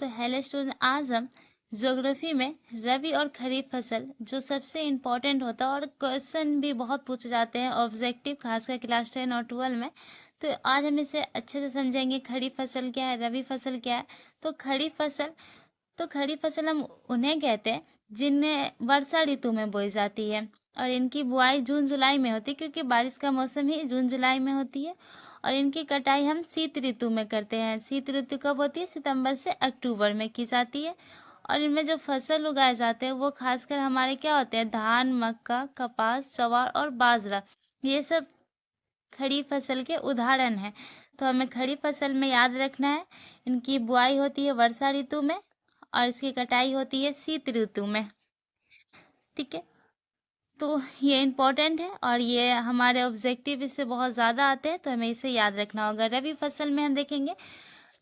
तो hello student, आज हम ज्योग्राफी में रबी और खरीफ फसल जो सबसे इम्पोर्टेंट होता है और क्वेश्चन भी बहुत पूछे जाते हैं ऑब्जेक्टिव, खासकर क्लास 10 और 12 में। तो आज हम इसे अच्छे से समझेंगे। खरीफ फसल क्या है, रबी फसल क्या है। तो खरीफ फसल हम उन्हें कहते हैं जिन्हें वर्षा ऋतु में बोई जाती है और इनकी बुआई जून जुलाई में होती है, क्योंकि बारिश का मौसम ही जून जुलाई में होती है। और इनकी कटाई हम शीत ऋतु में करते हैं। शीत ऋतु कब होती है? सितंबर से अक्टूबर में की जाती है। और इनमें जो फसल उगाए जाते हैं वो खासकर हमारे क्या होते हैं? धान, मक्का, कपास, ज्वार और बाजरा, ये सब खरीफ फसल के उदाहरण हैं। तो हमें खरीफ फसल में याद रखना है, इनकी बुआई होती है वर्षा ऋतु में और इसकी कटाई होती है शीत ऋतु में। ठीक है, तो ये इम्पोर्टेंट है और ये हमारे ऑब्जेक्टिव इससे बहुत ज़्यादा आते हैं, तो हमें इसे याद रखना होगा। रबी फसल में हम देखेंगे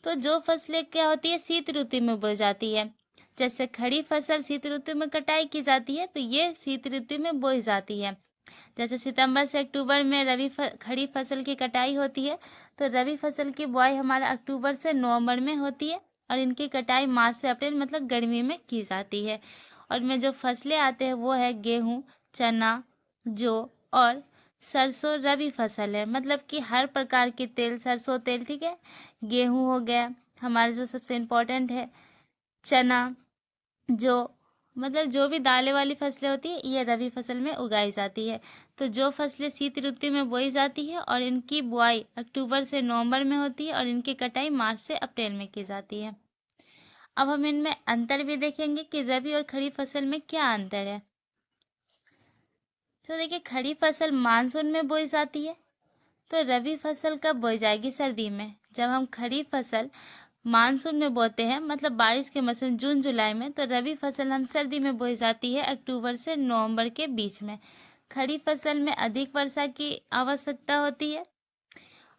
तो जो फसलें क्या होती है? शीत ऋतु में बोई जाती है। जैसे खरीफ फसल शीत ऋतु में कटाई की जाती है, तो ये शीत ऋतु में बोई जाती है। जैसे सितंबर से अक्टूबर में खरीफ फसल की कटाई होती है, तो रबी फसल की बुआई हमारा अक्टूबर से नवंबर में होती है और इनकी कटाई मार्च से अप्रैल मतलब गर्मी में की जाती है। और इनमें जो फसलें आते हैं वो है गेहूँ, चना, जौ और सरसों। रबी फसल है, मतलब कि हर प्रकार की तेल, सरसों तेल, ठीक है। गेहूँ हो गया हमारे जो सबसे इम्पोर्टेंट है, चना, जो मतलब जो भी दालें वाली फसलें होती है ये रबी फसल में उगाई जाती है। तो जो फसलें शीत ऋतु में बोई जाती है और इनकी बुआई अक्टूबर से नवंबर में होती है और इनकी कटाई मार्च से अप्रैल में की जाती है। अब हम इनमें अंतर भी देखेंगे कि रबी और खरीफ फसल में क्या अंतर है। तो देखिए, खरीफ फसल मानसून में बोई जाती है, तो रबी फसल कब बोई जाएगी? सर्दी में। जब हम खरीफ फसल मानसून में बोते हैं मतलब बारिश के मौसम जून जुलाई में, तो रबी फसल हम सर्दी में बोई जाती है अक्टूबर से नवंबर के बीच में। खरीफ फसल में अधिक वर्षा की आवश्यकता होती है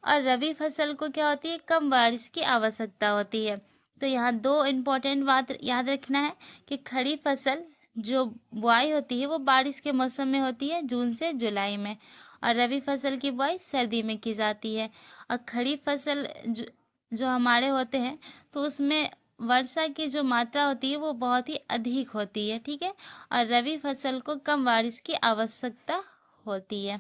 और रबी फसल को क्या होती है? कम बारिश की आवश्यकता होती है। तो यहाँ दो इम्पोर्टेंट बात याद रखना है कि खरीफ फसल जो बुआई होती है वो बारिश के मौसम में होती है जून से जुलाई में, और रबी फसल की बुआई सर्दी में की जाती है। और खरीफ फसल जो हमारे होते हैं तो उसमें वर्षा की जो मात्रा होती है वो बहुत ही अधिक होती है, ठीक है। और रबी फसल को कम बारिश की आवश्यकता होती है।